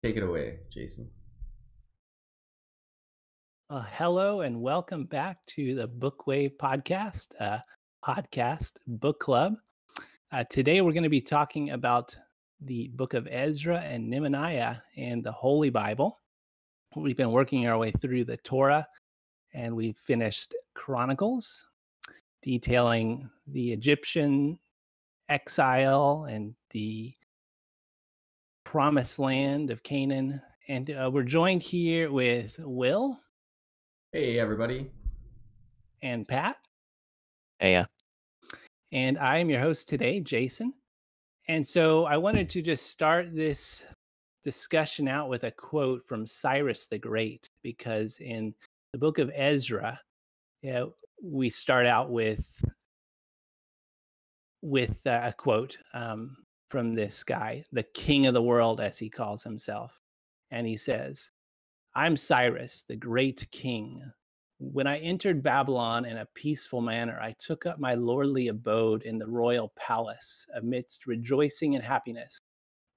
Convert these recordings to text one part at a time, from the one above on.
Take it away, Jason. Hello and welcome back to the Bookwave podcast, podcast book club. Today we're going to be talking about the book of Ezra and Nehemiah and the Holy Bible. We've been working our way through the Torah and we've finished Chronicles, detailing the Egyptian exile and the promised land of Canaan. And we're joined here with Will Hey, everybody. and Pat. Yeah. And I am your host today, Jason. And so I wanted to just start this discussion out with a quote from Cyrus the Great, because in the book of Ezra, we start out with a quote from this guy, the king of the world, as he calls himself. And he says, "I'm Cyrus, the great king. When I entered Babylon in a peaceful manner, I took up my lordly abode in the royal palace amidst rejoicing and happiness.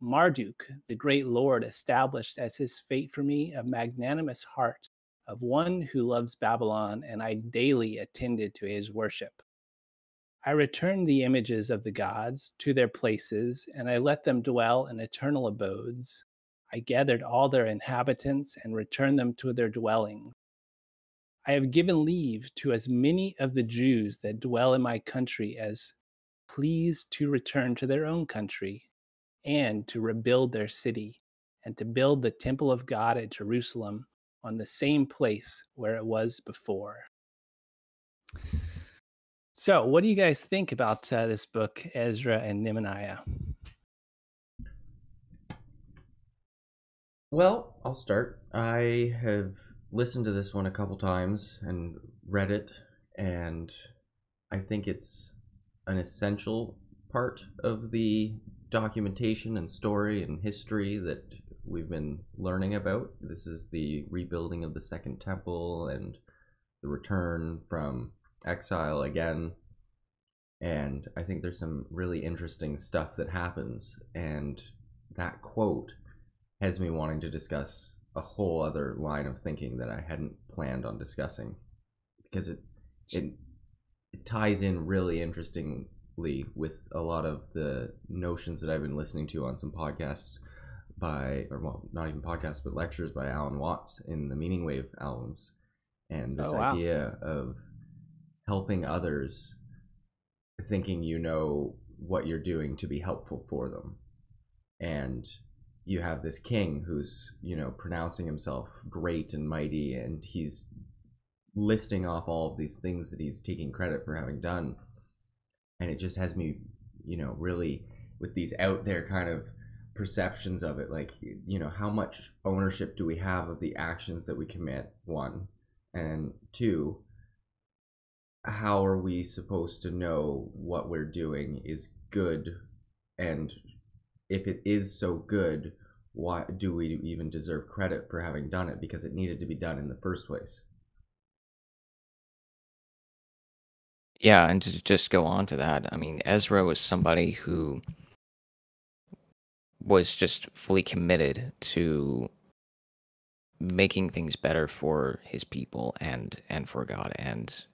Marduk, the great lord, established as his fate for me a magnanimous heart of one who loves Babylon, and I daily attended to his worship. I returned the images of the gods to their places, and I let them dwell in eternal abodes. I gathered all their inhabitants and returned them to their dwellings. I have given leave to as many of the Jews that dwell in my country as please to return to their own country, and to rebuild their city, and to build the temple of God at Jerusalem on the same place where it was before." So, what do you guys think about this book, Ezra and Nehemiah? Well, I'll start. I have listened to this one a couple times and read it, and I think it's an essential part of the documentation and story and history that we've been learning about. This is the rebuilding of the Second Temple and the return from exile again. And I think there's some really interesting stuff that happens. And that quote has me wanting to discuss a whole other line of thinking that I hadn't planned on discussing, because it ties in really interestingly with a lot of the notions that I've been listening to on some podcasts not even podcasts, but lectures by Alan Watts in the Meaning Wave albums. And this idea of helping others, thinking you know what you're doing to be helpful for them. And you have this king who's, pronouncing himself great and mighty, and he's listing off all of these things that he's taking credit for having done. And it just has me, really with these out there kind of perceptions of it, like, how much ownership do we have of the actions that we commit, one, and two, how are we supposed to know what we're doing is good? And if it is so good, why do we even deserve credit for having done it? Because it needed to be done in the first place. Yeah, and to just go on to that, I mean, Ezra was somebody who was just fully committed to making things better for his people and for God, and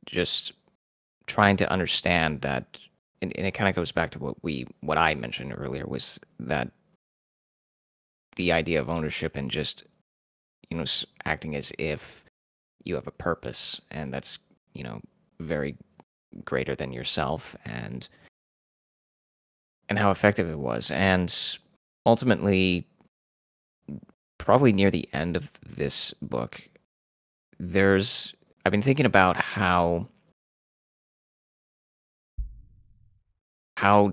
just trying to understand that, and it kind of goes back to what I mentioned earlier, was that the idea of ownership and just acting as if you have a purpose, and that's very greater than yourself, and how effective it was. And ultimately, probably near the end of this book, I've been thinking about how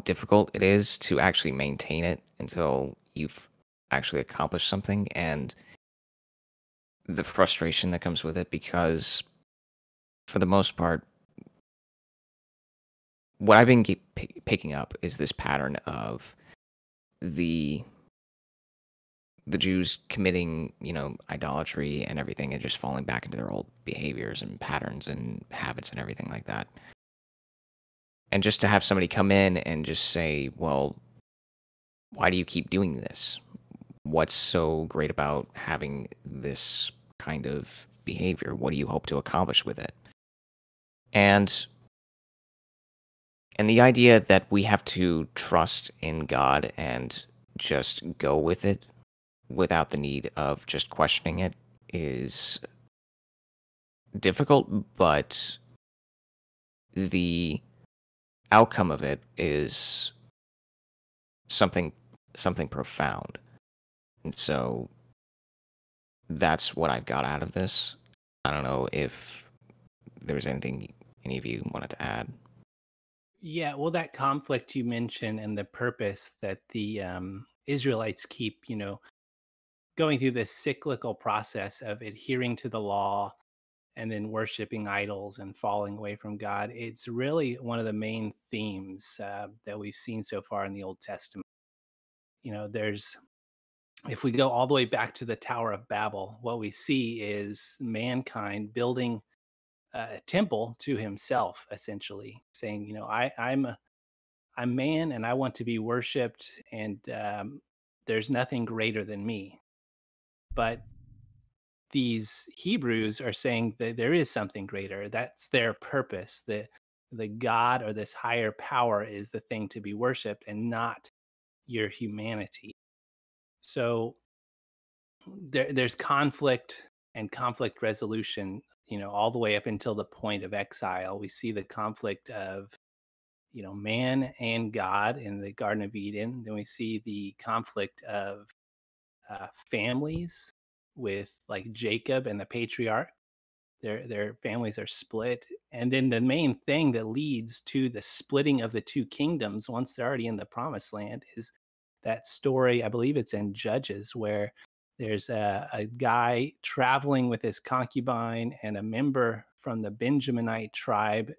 difficult it is to actually maintain it until you've actually accomplished something, and the frustration that comes with it, because for the most part, what I've been picking up is this pattern of the Jews committing, idolatry and everything, and just falling back into their old behaviors and patterns and habits and everything like that. And just to have somebody come in and just say, well, why do you keep doing this? what's so great about having this kind of behavior? What do you hope to accomplish with it? And the idea that we have to trust in God and just go with it without the need of just questioning it is difficult, but the outcome of it is something profound. And so that's what I've got out of this. I don't know if there was anything any of you wanted to add. Yeah, well, that conflict you mentioned and the purpose that the Israelites keep, going through this cyclical process of adhering to the law and then worshiping idols and falling away from God. It's really one of the main themes that we've seen so far in the Old Testament. There's, if we go all the way back to the Tower of Babel, what we see is mankind building a temple to himself, essentially saying, I'm man and I want to be worshipped, and there's nothing greater than me. But these Hebrews are saying that there is something greater. That's their purpose. The God or this higher power is the thing to be worshipped and not your humanity. So there's conflict and conflict resolution, all the way up until the point of exile. We see the conflict of man and God in the Garden of Eden. Then we see the conflict of families with like Jacob and the patriarch. Their families are split, and then the main thing that leads to the splitting of the two kingdoms once they're already in the promised land is that story. I believe it's in Judges, where there's a guy traveling with his concubine, and a member from the Benjaminite tribe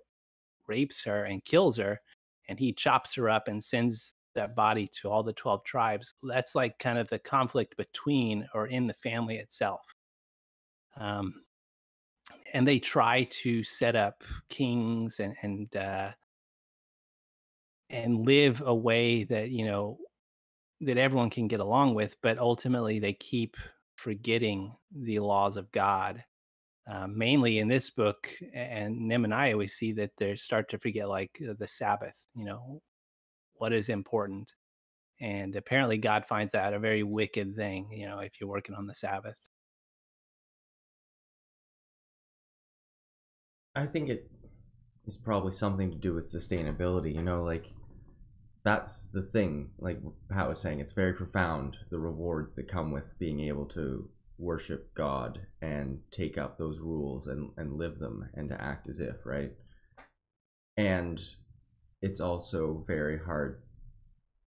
rapes her and kills her, and he chops her up and sends that body to all the 12 tribes. That's like kind of the conflict between or in the family itself. And they try to set up kings and live a way that that everyone can get along with, but ultimately they keep forgetting the laws of God. Mainly in this book and Nehemiah, we see that they start to forget like the Sabbath. What is important, and apparently God finds that a very wicked thing. If you're working on the Sabbath. I think it is probably something to do with sustainability. Like that's the thing. Like Pat was saying, it's very profound, the rewards that come with being able to worship God and take up those rules and live them and to act as if, right? And it's also very hard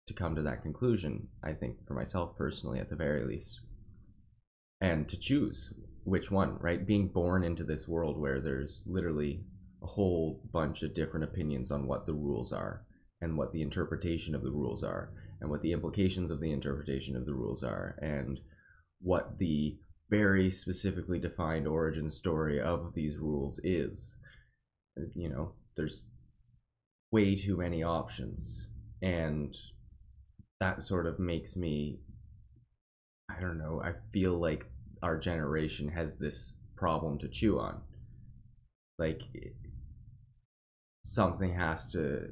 to come to that conclusion, I think, for myself personally, at the very least. And to choose which one, right? Being born into this world where there's literally a whole bunch of different opinions on what the rules are and what the interpretation of the rules are and what the implications of the interpretation of the rules are and what the very specifically defined origin story of these rules is. There's way too many options, and that sort of makes me, I don't know, I feel like our generation has this problem to chew on. Like something has to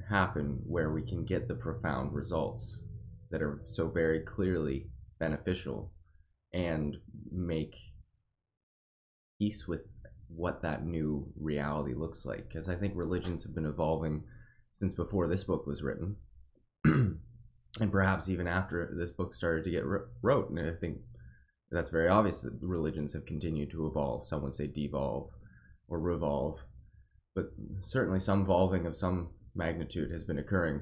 happen where we can get the profound results that are so very clearly beneficial and make peace with what that new reality looks like. Because I think religions have been evolving since before this book was written. And perhaps even after this book started to get wrote. And I think that's very obvious that religions have continued to evolve. Some would say devolve or revolve, but certainly some evolving of some magnitude has been occurring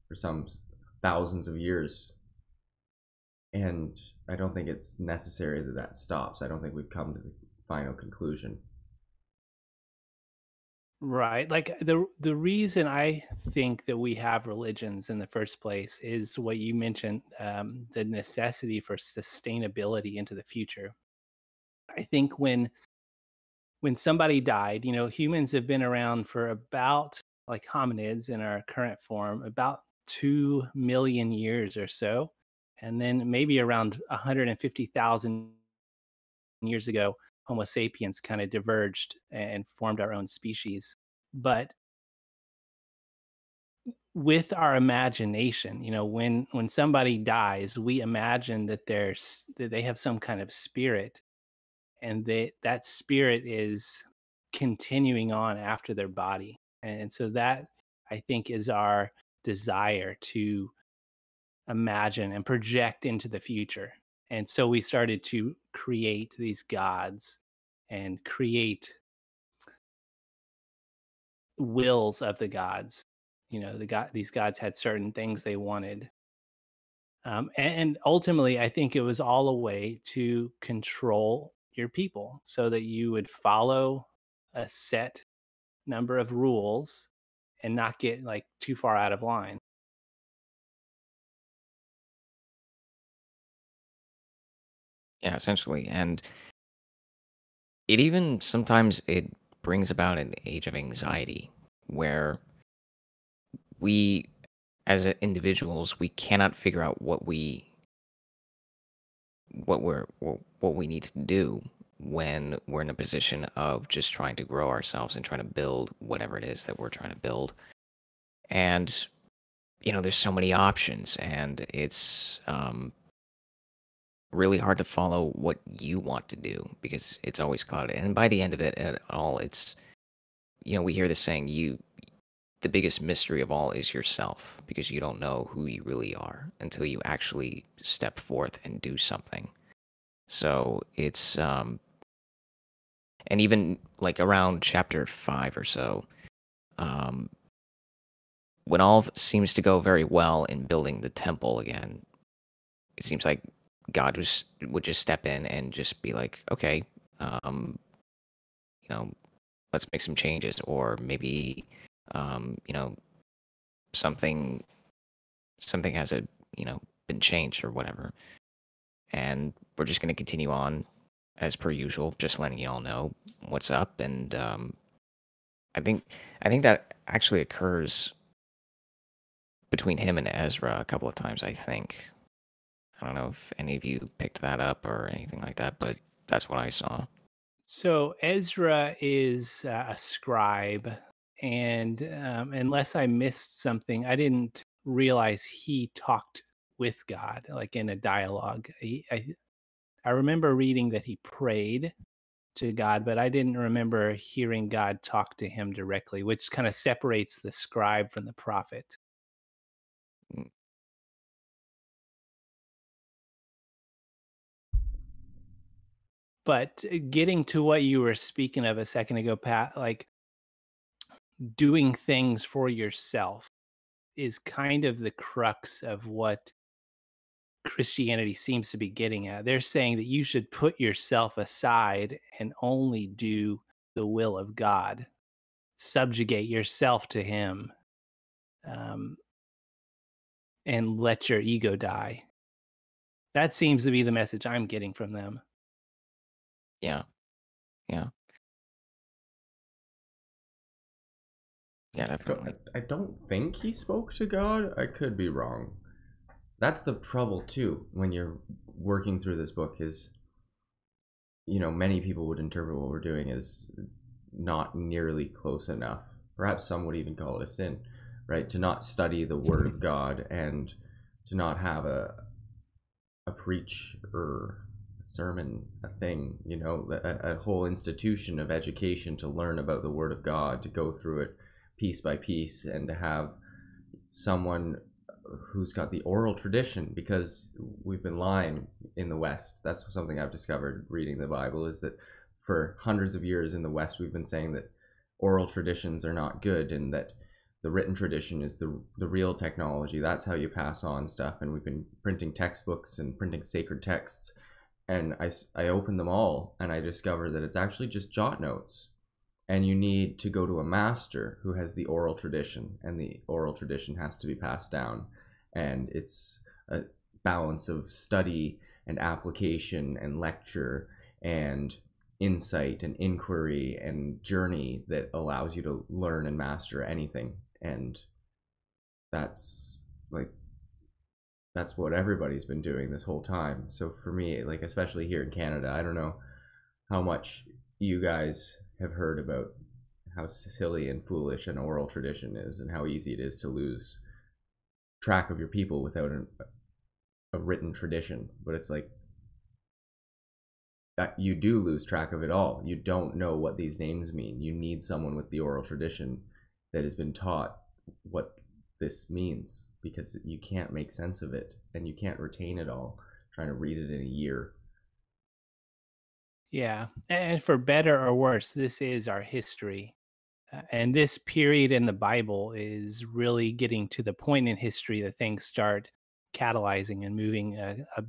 for some thousands of years. And I don't think it's necessary that that stops. I don't think we've come to the final conclusion. Right. Like the reason I think that we have religions in the first place is what you mentioned, the necessity for sustainability into the future. I think when somebody died, humans have been around for about, like hominids in our current form, about 2 million years or so. And then maybe around 150,000 years ago, Homo sapiens kind of diverged and formed our own species. But with our imagination, when somebody dies, we imagine that they have some kind of spirit, and that spirit is continuing on after their body. And so that, I think, is our desire to imagine and project into the future. And so we started to create these gods and create wills of the gods. These gods had certain things they wanted. And ultimately, I think it was all a way to control your people so that you would follow a set number of rules and not get like too far out of line. Yeah, essentially. And it even sometimes it brings about an age of anxiety where we individuals we cannot figure out what we need to do when we're in a position of just trying to grow ourselves and trying to build whatever it is that we're trying to build. And there's so many options, and it's really hard to follow what you want to do because it's always clouded. And by the end of it at all, it's we hear this saying, the biggest mystery of all is yourself, because you don't know who you really are until you actually step forth and do something. So it's and even like around chapter 5 or so, um when all seems to go very well in building the temple again, it seems like God would just step in and just be like, okay, um, you know, let's make some changes, or maybe, you know, something something has been changed or whatever, and we're just going to continue on as per usual, just letting you all know what's up. And I think I think that actually occurs between him and Ezra a couple of times. I don't know if any of you picked that up or anything like that, but that's what I saw. So Ezra is a scribe, and unless I missed something, I didn't realize he talked with God, like in a dialogue. I remember reading that he prayed to God, but I didn't remember hearing God talk to him directly, which kind of separates the scribe from the prophet. Mm. But getting to what you were speaking of a second ago, Pat, like doing things for yourself is kind of the crux of what Christianity seems to be getting at. They're saying that you should put yourself aside and only do the will of God, subjugate yourself to Him, um, and let your ego die. That seems to be the message I'm getting from them. Yeah, yeah, yeah, definitely. I don't think he spoke to God. I could be wrong. That's the trouble too when you're working through this book is, many people would interpret what we're doing as not nearly close enough. Perhaps some would even call it a sin, right? To not study the Word of God and to not have a preach or a sermon, a thing, a whole institution of education to learn about the Word of God, to go through it piece by piece, and to have someone who's got the oral tradition, because we've been lying in the West. That's something I've discovered reading the Bible, is that for hundreds of years in the West, we've been saying that oral traditions are not good and that the written tradition is the real technology. That's how you pass on stuff. And we've been printing textbooks and printing sacred texts. And I opened them all and I discovered that it's actually just jot notes. And you need to go to a master who has the oral tradition, and the oral tradition has to be passed down. And it's a balance of study and application and lecture and insight and inquiry and journey that allows you to learn and master anything. And that's like that's what everybody's been doing this whole time. So for me, like especially here in Canada, I don't know how much you guys have heard about how silly and foolish an oral tradition is and how easy it is to lose track of your people without a written tradition. But it's like you do lose track of it all. You don't know what these names mean. You need someone with the oral tradition that has been taught what this means, because you can't make sense of it and you can't retain it all trying to read it in a year. Yeah. And for better or worse, this is our history. And this period in the Bible is really getting to the point in history that things start catalyzing and moving a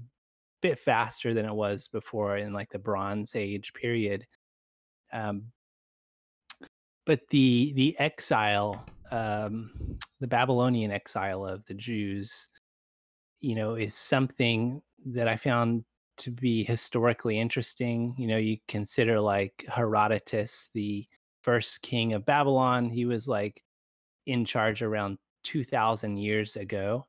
bit faster than it was before in like the Bronze Age period. Um, but the exile, the Babylonian exile of the Jews, is something that I found to be historically interesting. You consider like Herodotus, the first king of Babylon. He was like in charge around 2000 years ago.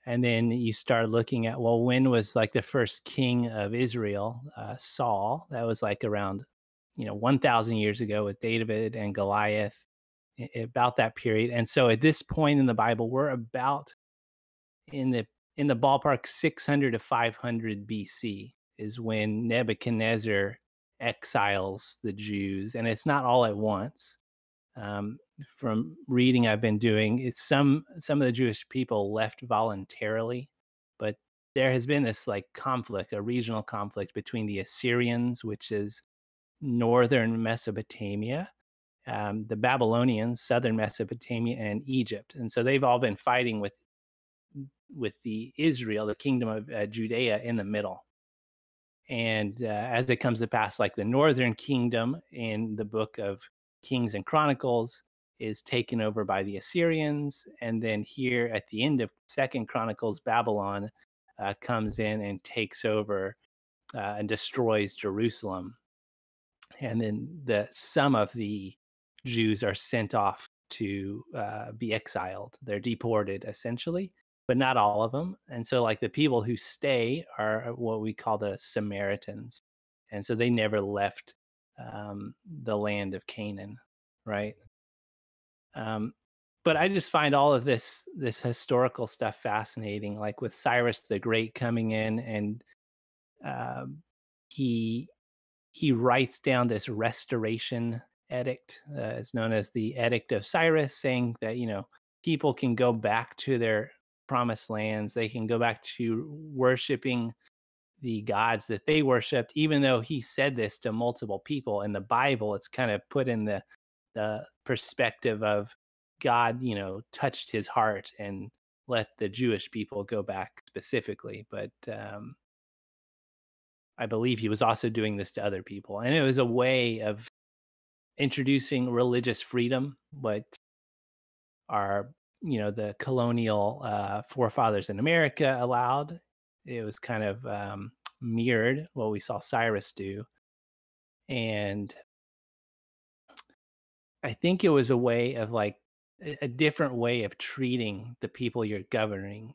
And then you start looking at, well, when was like the first king of Israel, Saul? That was like around, 1000 years ago with David and Goliath, about that period. And so at this point in the Bible, we're about in the ballpark 600 to 500 BC is when Nebuchadnezzar exiles the Jews, and it's not all at once. From reading I've been doing, it's some of the Jewish people left voluntarily, but there has been this like conflict, a regional conflict between the Assyrians, which is northern Mesopotamia, the Babylonians, southern Mesopotamia, and Egypt, and so they've all been fighting with the Israel, the kingdom of Judea, in the middle. And as it comes to pass, like the northern kingdom in the book of Kings and Chronicles is taken over by the Assyrians, and then here at the end of Second Chronicles, Babylon comes in and takes over and destroys Jerusalem. And then some of the Jews are sent off to be exiled. They're deported essentially, but not all of them. And so like the people who stay are what we call the Samaritans. And so they never left the land of Canaan, right? But I just find all of this historical stuff fascinating, like with Cyrus the Great coming in, and he writes down this restoration edict. It's known as the Edict of Cyrus, saying that people can go back to their promised lands. They can go back to worshiping the gods that they worshipped, even though he said this to multiple people. In the Bible, it's kind of put in the perspective of God, touched his heart and let the Jewish people go back specifically. But I believe he was also doing this to other people. And it was a way of introducing religious freedom, what our, the colonial forefathers in America allowed. It was kind of mirrored what we saw Cyrus do. And I think it was a way of like a different way of treating the people you're governing,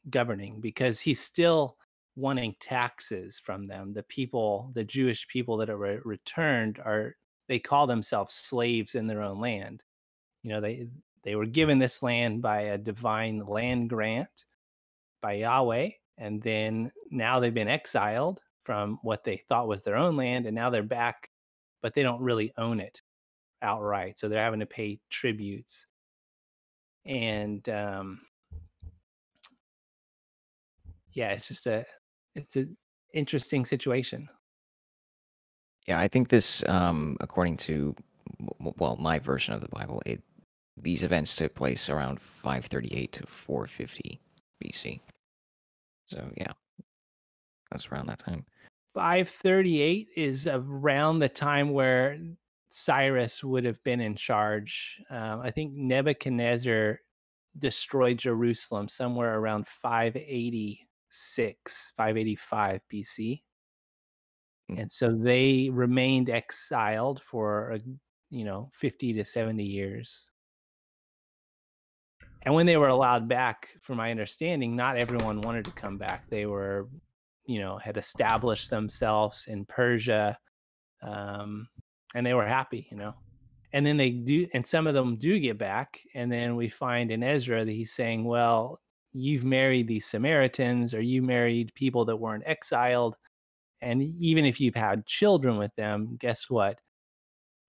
because he's still wanting taxes from them. The Jewish people that are returned they call themselves slaves in their own land. They were given this land by a divine land grant by Yahweh, and then now they've been exiled from what they thought was their own land, and now they're back, but they don't really own it outright, so they're having to pay tributes. And yeah, it's an interesting situation. Yeah, I think this, according to, well, my version of the Bible, these events took place around 538 to 450 BC. So yeah, that's around that time. 538 is around the time where Cyrus would have been in charge. I think Nebuchadnezzar destroyed Jerusalem somewhere around 586, 585 BC. And so they remained exiled for 50 to 70 years. And when they were allowed back, from my understanding, not everyone wanted to come back. They were, had established themselves in Persia, and they were happy, And then they do, and some of them do get back. And then we find in Ezra that he's saying, well, you've married these Samaritans, or you married people that weren't exiled. And even if you've had children with them, guess what?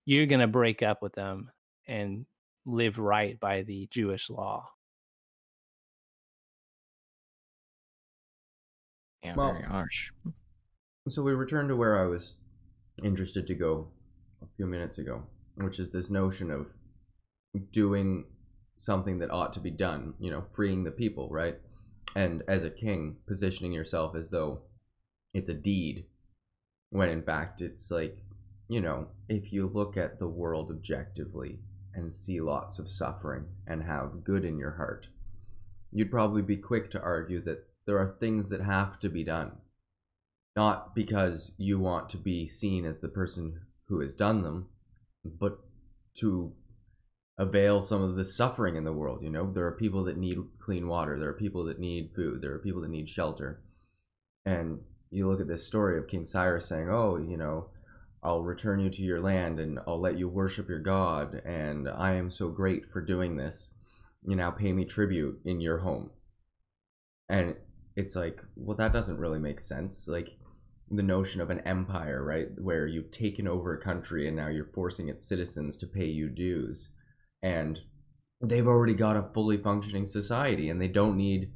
You're going to break up with them and live right by the Jewish law. Yeah, Well, very harsh. So we return to where I was interested to go a few minutes ago, which is this notion of doing something that ought to be done, freeing the people, right? And as a king, positioning yourself as though it's a deed, when in fact it's like, if you look at the world objectively and see lots of suffering and have good in your heart, you'd probably be quick to argue that there are things that have to be done. Not because you want to be seen as the person who has done them, but to avail some of the suffering in the world. There are people that need clean water. There are people that need food. There are people that need shelter. And you look at this story of King Cyrus saying, oh, I'll return you to your land and I'll let you worship your God. And I am so great for doing this. You now pay me tribute in your home. And it's like, well, that doesn't really make sense. Like, the notion of an empire, right, where you've taken over a country and now you're forcing its citizens to pay you dues, and they've already got a fully functioning society and they don't need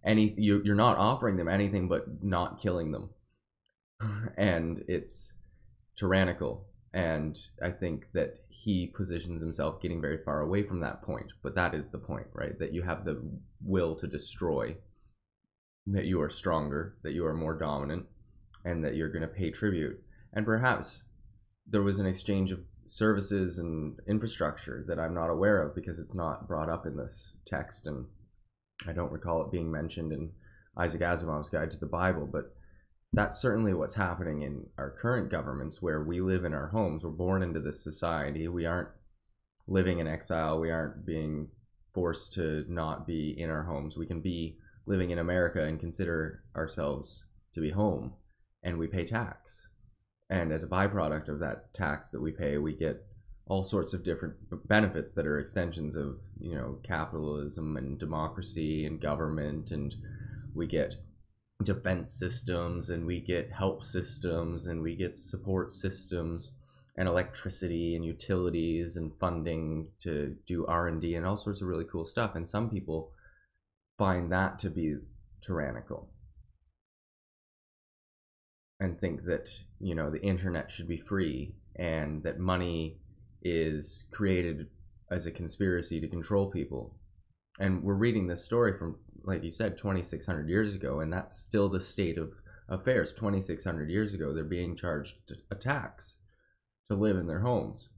any, you're not offering them anything but not killing them. And it's tyrannical. And I think that he positions himself getting very far away from that point. But that is the point, right? That you have the will to destroy, that you are stronger, that you are more dominant, and that you're going to pay tribute. And perhaps there was an exchange of services and infrastructure that I'm not aware of because it's not brought up in this text, and I don't recall it being mentioned in Isaac Asimov's Guide to the Bible. But that's certainly what's happening in our current governments, where we live in our homes. We're born into this society. We aren't living in exile. We aren't being forced to not be in our homes. We can be living in America and consider ourselves to be home. And we pay tax. And as a byproduct of that tax that we pay, we get all sorts of different benefits that are extensions of, capitalism and democracy and government. And we get defense systems, and we get help systems, and we get support systems, and electricity and utilities and funding to do R&D and all sorts of really cool stuff. And some people find that to be tyrannical, and think that, the internet should be free, and that money is created as a conspiracy to control people. And we're reading this story from, like you said, 2,600 years ago, and that's still the state of affairs. 2,600 years ago, they're being charged a tax to live in their homes.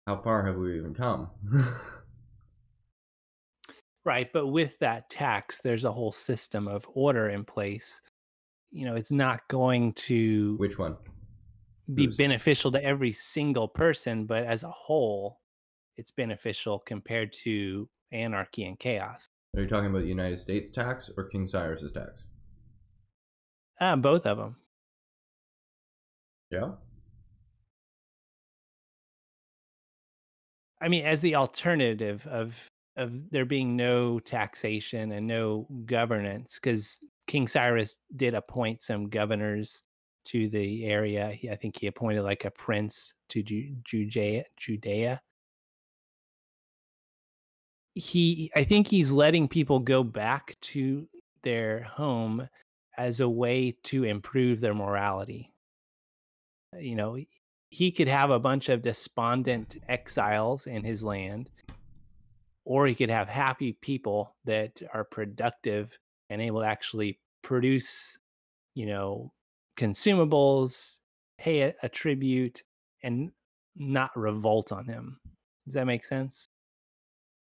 How far have we even come? Right, but with that tax, there's a whole system of order in place. It's not going to Which one? be beneficial to every single person, but as a whole, it's beneficial compared to anarchy and chaos. Are you talking about the United States tax or King Cyrus's tax? Both of them. Yeah. I mean, as the alternative of there being no taxation and no governance, because King Cyrus did appoint some governors to the area. I think he appointed like a prince to Judea. I think he's letting people go back to their home as a way to improve their morality. He could have a bunch of despondent exiles in his land, or he could have happy people that are productive and able to actually produce, consumables, pay a tribute, and not revolt on him. Does that make sense?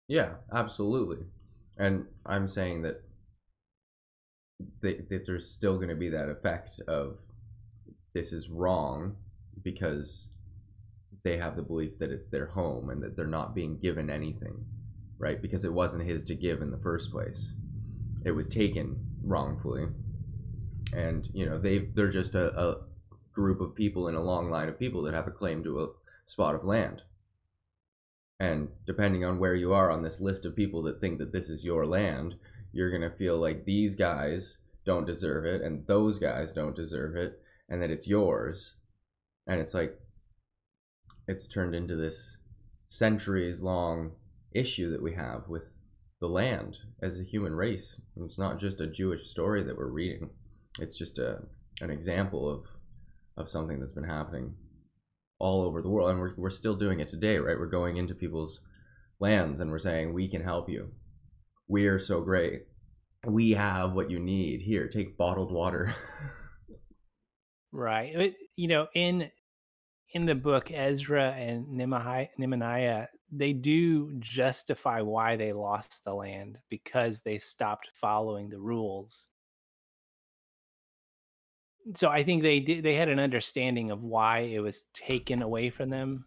Yeah, absolutely. And I'm saying that there's still going to be that effect of this is wrong because they have the belief that it's their home and that they're not being given anything. right? Because it wasn't his to give in the first place. It was taken wrongfully. And, you know, they're just a group of people in a long line of people that have a claim to a spot of land. And depending on where you are on this list of people that think that this is your land, you're going to feel like these guys don't deserve it and those guys don't deserve it and that it's yours. And it's like, it's turned into this centuries long issue that we have with the land as a human race. And it's not just a Jewish story that we're reading. It's just an example of something that's been happening all over the world, and we're still doing it today, right? We're going into people's lands and we're saying, we can help you. We are so great. We have what you need. Here, take bottled water. Right. You know, in the book Ezra and Nehemiah, they do justify why they lost the land, because they stopped following the rules. So I think they had an understanding of why it was taken away from them.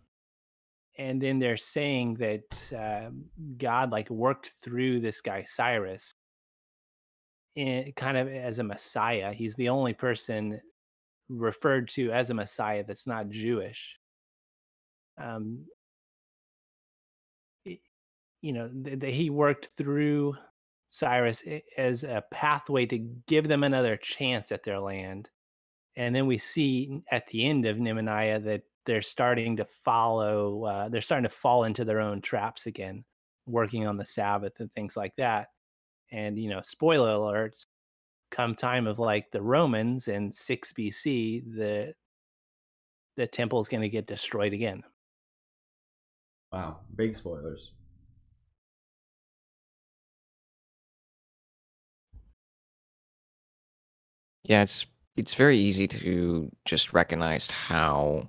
And then they're saying that God like worked through this guy Cyrus kind of as a Messiah. He's the only person referred to as a Messiah that's not Jewish. Um, you know, he worked through Cyrus as a pathway to give them another chance at their land. And then we see at the end of Nehemiah that they're starting to they're starting to fall into their own traps again, working on the Sabbath and things like that. And, you know, spoiler alerts, come time of like the Romans in 6 BC, the temple is going to get destroyed again. Wow, big spoilers. Yeah, it's very easy to just recognize how,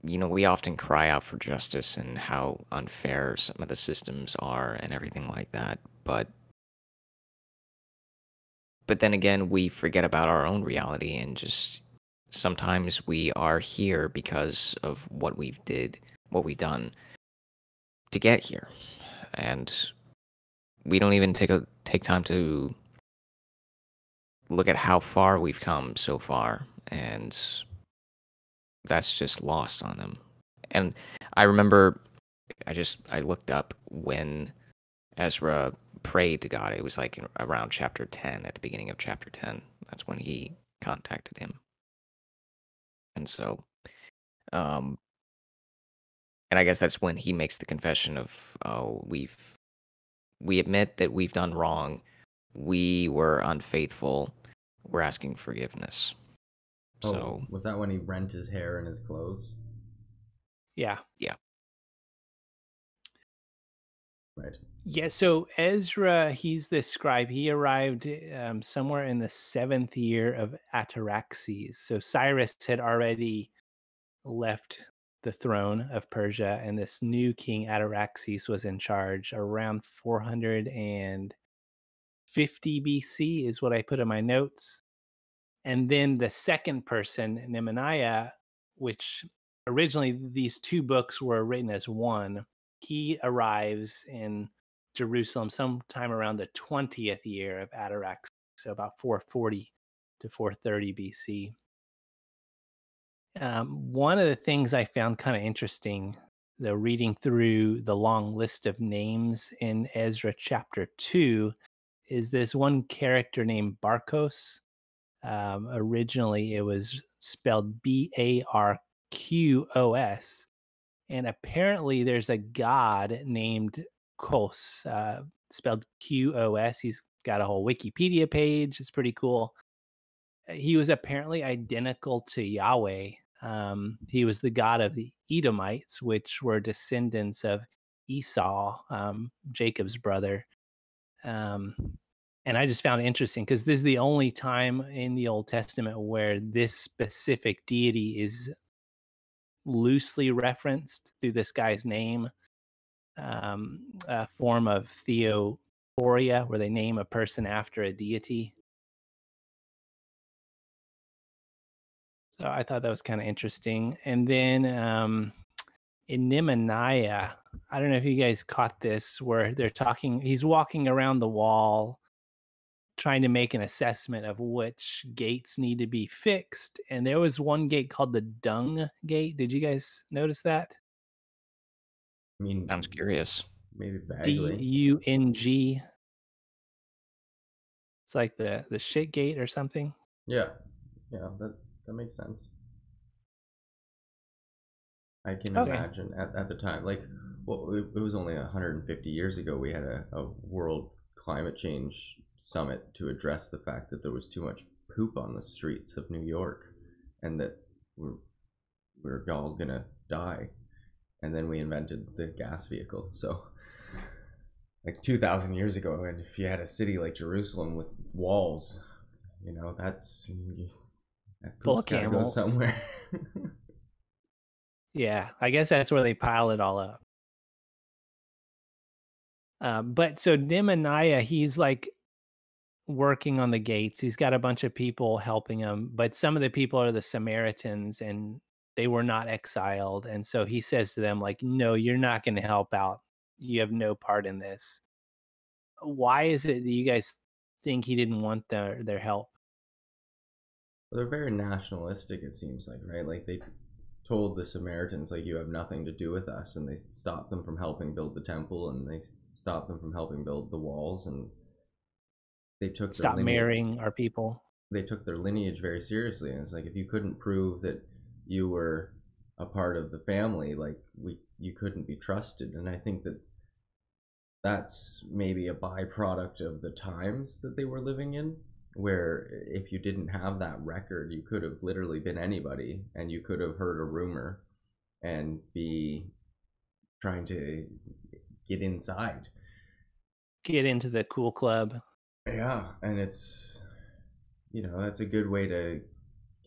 you know, we often cry out for justice and how unfair some of the systems are and everything like that. But then again, we forget about our own reality and just sometimes we are here because of what we've done to get here. And we don't even take time to look at how far we've come so far, and that's just lost on them. And I remember I looked up when Ezra prayed to God. It was like around chapter 10, at the beginning of chapter 10. That's when he contacted him. And so, um, and I guess that's when he makes the confession of, oh, we admit that we've done wrong. We were unfaithful. We're asking forgiveness. So, was that when he rent his hair and his clothes? Yeah. yeah. Right. Yeah, so Ezra, he's the scribe. He arrived somewhere in the 7th year of Ataraxes. So Cyrus had already left the throne of Persia, and this new king Ataraxes was in charge around 450 BC is what I put in my notes. And then the second person, Nehemiah, which originally these two books were written as one, he arrives in Jerusalem sometime around the 20th year of Ataraxes, so about 440 to 430 BC. One of the things I found kind of interesting, though, reading through the long list of names in Ezra chapter 2, is this one character named Barkos. Originally, it was spelled Barqos. And apparently, there's a god named Kos, spelled Qos. He's got a whole Wikipedia page. It's pretty cool. He was apparently identical to Yahweh. He was the god of the Edomites, which were descendants of Esau, Jacob's brother. And I just found it interesting because this is the only time in the Old Testament where this specific deity is loosely referenced through this guy's name, a form of theophoria, where they name a person after a deity. So I thought that was kind of interesting. And then in Nehemiah, I don't know if you guys caught this, where they're talking, he's walking around the wall trying to make an assessment of which gates need to be fixed. And there was one gate called the Dung Gate. Did you guys notice that? I mean, Sounds curious. maybe vaguely. Dung. It's like the shit gate or something. Yeah, yeah, that makes sense. I can Okay. imagine at the time, like, well, it was only 150 years ago we had a world climate change summit to address the fact that there was too much poop on the streets of New York, and that we're all gonna die. And then we invented the gas vehicle. So, like 2,000 years ago, and if you had a city like Jerusalem with walls, that's that Full poop's of gotta go camels. somewhere. Yeah, I guess that's where they pile it all up. But so Nehemiah, he's like working on the gates. He's got a bunch of people helping him, but some of the people are the Samaritans and they were not exiled. And so he says to them, like, no, you're not going to help out. You have no part in this. Why is it that you guys think he didn't want their help? They're very nationalistic, it seems like, right? Like they told the Samaritans, like, you have nothing to do with us, and they stopped them from helping build the temple, and they stopped them from helping build the walls, and they took their Stop lineage. marrying our people. They took their lineage very seriously, and it's like if you couldn't prove that you were a part of the family, like you couldn't be trusted. And I think that that's maybe a byproduct of the times that they were living in, where if you didn't have that record, you could have literally been anybody, and you could have heard a rumor and be trying to get inside. Get into the cool club. Yeah, and it's, that's a good way to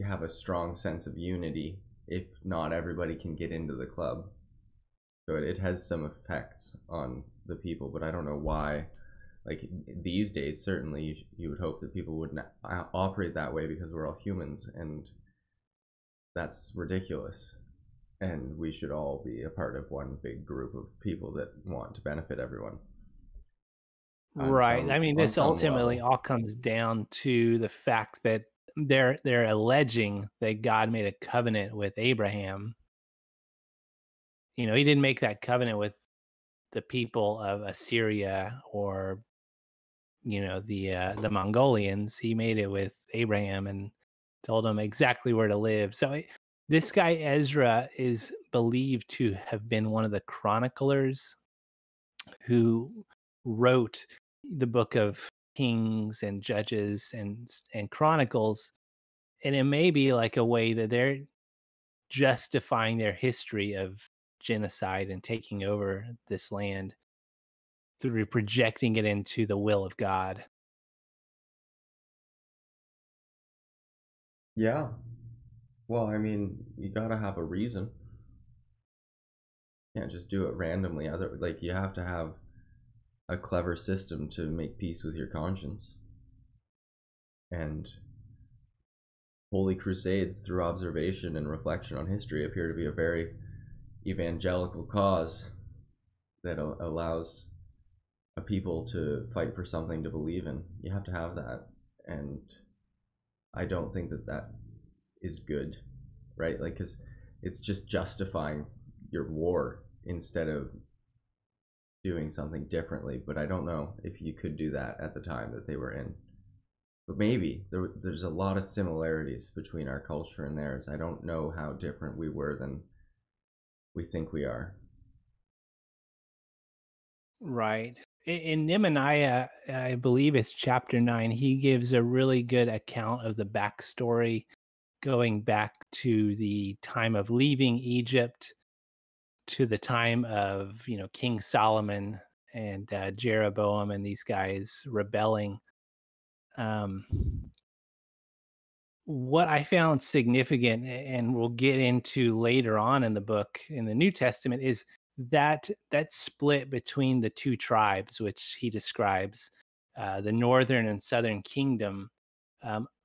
have a strong sense of unity if not everybody can get into the club. So it has some effects on the people, but I don't know why. Like these days, certainly you would hope that people wouldn't operate that way because we're all humans, and that's ridiculous. And we should all be a part of one big group of people that want to benefit everyone. Right. I mean, this ultimately level. all comes down to the fact that they're alleging that God made a covenant with Abraham. He didn't make that covenant with the people of Assyria or the Mongolians. He made it with Abraham and told him exactly where to live. So this guy Ezra is believed to have been one of the chroniclers who wrote the book of Kings and Judges and Chronicles. And it may be like a way that they're justifying their history of genocide and taking over this land through projecting it into the will of God. Yeah. Well, I mean, you gotta have a reason. You can't just do it randomly. You have to have a clever system to make peace with your conscience. And holy crusades through observation and reflection on history appear to be a very evangelical cause that allows a people to fight for something to believe in. You have to have that, and I don't think that is good, right? Like, because it's just justifying your war instead of doing something differently. But I don't know if you could do that at the time that they were in. But maybe there's a lot of similarities between our culture and theirs. I don't know how different we were than we think we are. Right. In Nehemiah, I believe it's chapter 9, he gives a really good account of the backstory going back to the time of leaving Egypt to the time of, King Solomon and Jeroboam and these guys rebelling. What I found significant, and we'll get into later on in the book in the New Testament, is that split between the two tribes, which he describes, the northern and southern kingdom,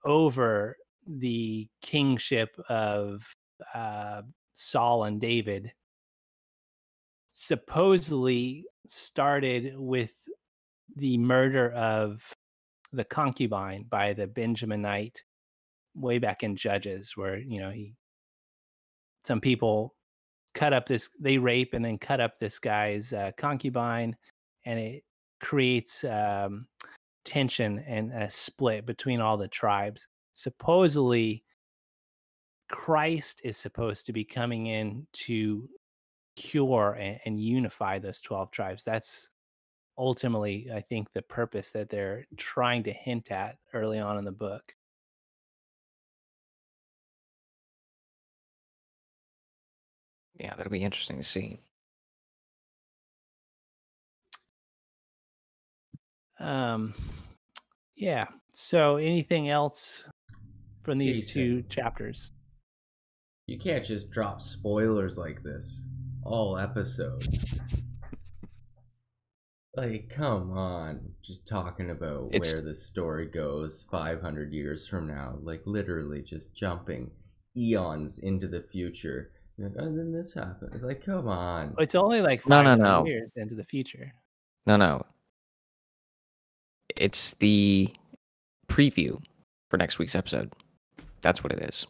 over the kingship of Saul and David. supposedly started with the murder of the concubine by the Benjaminite way back in Judges, where, you know, some people they rape and then cut up this guy's concubine, and it creates tension and a split between all the tribes. Supposedly, Christ is supposed to be coming in to cure and unify those 12 tribes. That's ultimately, I think, the purpose that they're trying to hint at early on in the book. Yeah, that'll be interesting to see. Yeah. So anything else from these Jason, 2 chapters? you can't just drop spoilers like this all episode. Like, come on. Just talking about It's where the story goes 500 years from now. Like, literally just jumping eons into the future. Like, oh, then this happened. It's like, come on. It's only like No, 500 no. years into the future. no. It's the preview for next week's episode. That's what it is.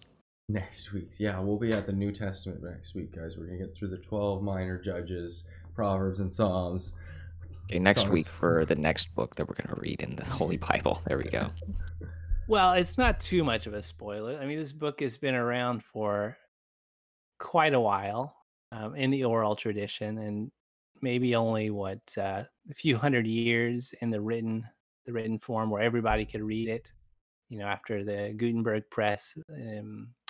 Next week's. Yeah, we'll be at the New Testament next week, guys. We're going to get through the 12 minor judges, Proverbs, and Psalms. Okay, next week for the next book that we're going to read in the Holy Bible. There we go. Well, it's not too much of a spoiler. I mean, this book has been around for quite a while in the oral tradition, and maybe only a few hundred years in the written form where everybody could read it. You know, after the Gutenberg press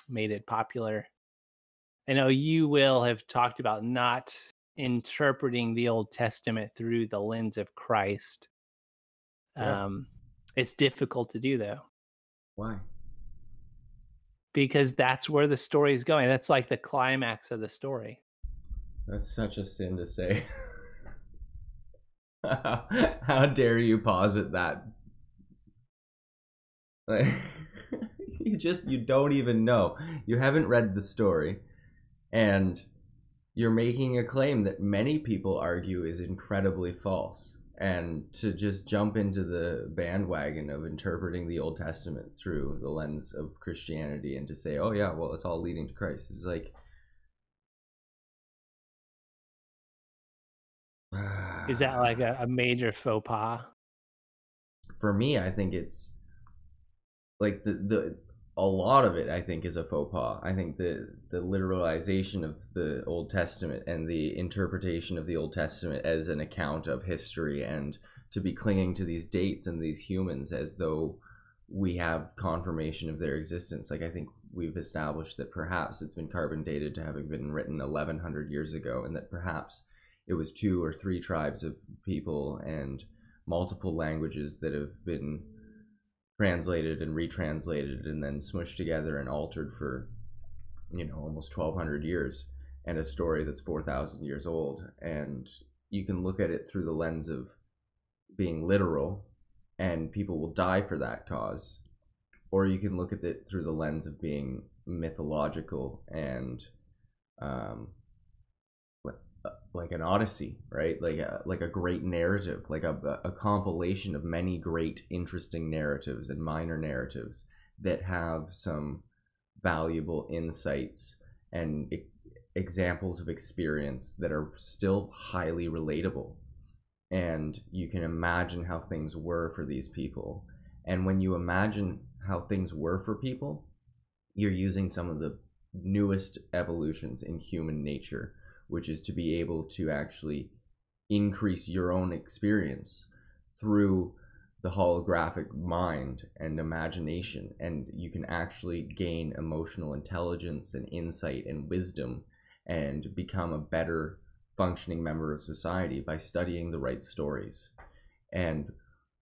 made it popular. I know you will have talked about not interpreting the Old Testament through the lens of Christ. Yeah. It's difficult to do, though. Why? Because that's where the story is going. That's like the climax of the story. That's such a sin to say. How dare you posit that? Like, you don't even know. You haven't read the story, and you're making a claim that many people argue is incredibly false. And to just jump into the bandwagon of interpreting the Old Testament through the lens of Christianity and to say, oh yeah, well, it's all leading to Christ, is like, is that like a major faux pas? For me, I think it's like a lot of it, I think, is a faux pas. I think the literalization of the Old Testament and the interpretation of the Old Testament as an account of history, and to be clinging to these dates and these humans as though we have confirmation of their existence. Like, I think we've established that perhaps it's been carbon dated to having been written 1100 years ago, and that perhaps it was 2 or 3 tribes of people and multiple languages that have been translated and retranslated and then smushed together and altered for, you know, almost 1200 years, and a story that's 4,000 years old. And you can look at it through the lens of being literal, and people will die for that cause, or you can look at it through the lens of being mythological and like an Odyssey, right? Like a great narrative, like a compilation of many great, interesting narratives and minor narratives that have some valuable insights and examples of experience that are still highly relatable. And you can imagine how things were for these people. And when you imagine how things were for people, you're using some of the newest evolutions in human nature, which is to be able to actually increase your own experience through the holographic mind and imagination. And you can actually gain emotional intelligence and insight and wisdom and become a better functioning member of society by studying the right stories. And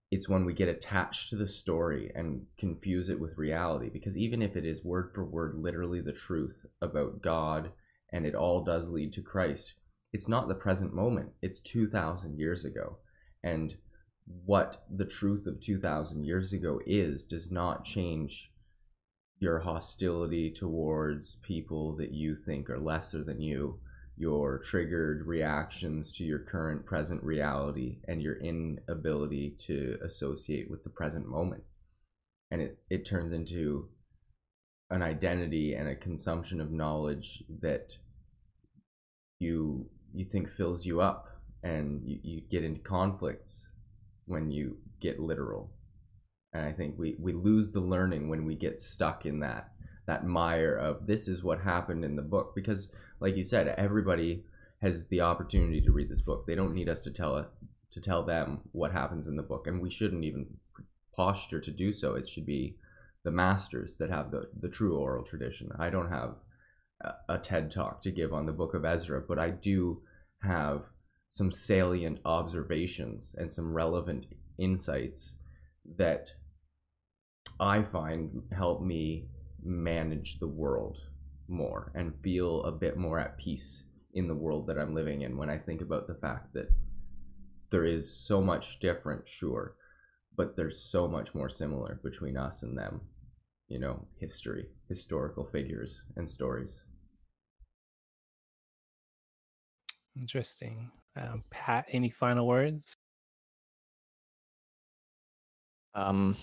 it's when we get attached to the story and confuse it with reality, because even if it is word for word literally the truth about God, and it all does lead to Christ, it's not the present moment. It's 2,000 years ago. And what the truth of 2,000 years ago is does not change your hostility towards people that you think are lesser than you, your triggered reactions to your current present reality and your inability to associate with the present moment. And it turns into an identity and a consumption of knowledge that you think fills you up, and you get into conflicts when you get literal. And I think we lose the learning when we get stuck in that mire of this is what happened in the book, because like you said, everybody has the opportunity to read this book. They don't need us to tell them what happens in the book, and we shouldn't even posture to do so. It should be the masters that have the true oral tradition. I don't have a TED talk to give on the book of Ezra, but I do have some salient observations and some relevant insights that I find help me manage the world more and feel a bit more at peace in the world that I'm living in, when I think about the fact that there is so much different, sure, but there's so much more similar between us and them. You know, historical figures and stories. Interesting. Pat, any final words? No,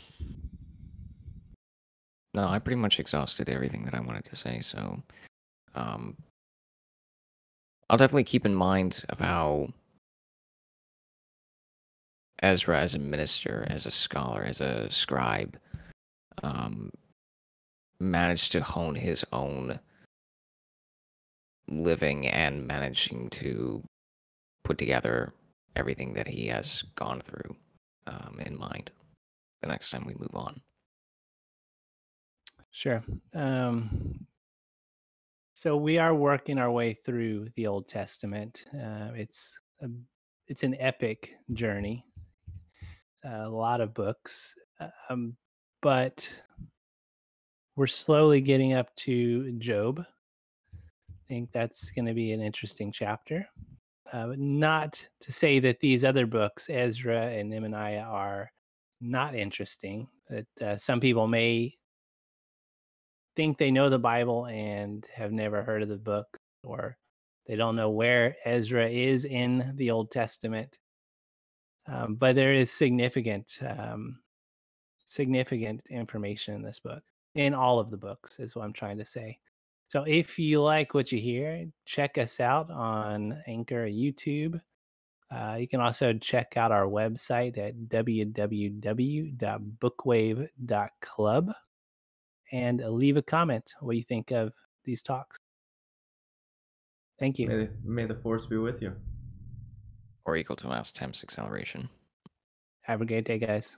I pretty much exhausted everything that I wanted to say, so I'll definitely keep in mind of how Ezra, as a minister, as a scholar, as a scribe, um, managed to hone his own living and managing to put together everything that he has gone through in mind the next time we move on. Sure. So we are working our way through the Old Testament. It's an epic journey. A lot of books, but we're slowly getting up to Job. I think that's going to be an interesting chapter. Not to say that these other books, Ezra and Nehemiah, are not interesting. But some people may think they know the Bible and have never heard of the book, or they don't know where Ezra is in the Old Testament. But there is significant information in this book, in all of the books, is what I'm trying to say. So if you like what you hear, check us out on Anchor or YouTube. You can also check out our website at www.bookwave.club and leave a comment what you think of these talks. Thank you. May the force be with you. Or equal to mass times acceleration. Have a great day, guys.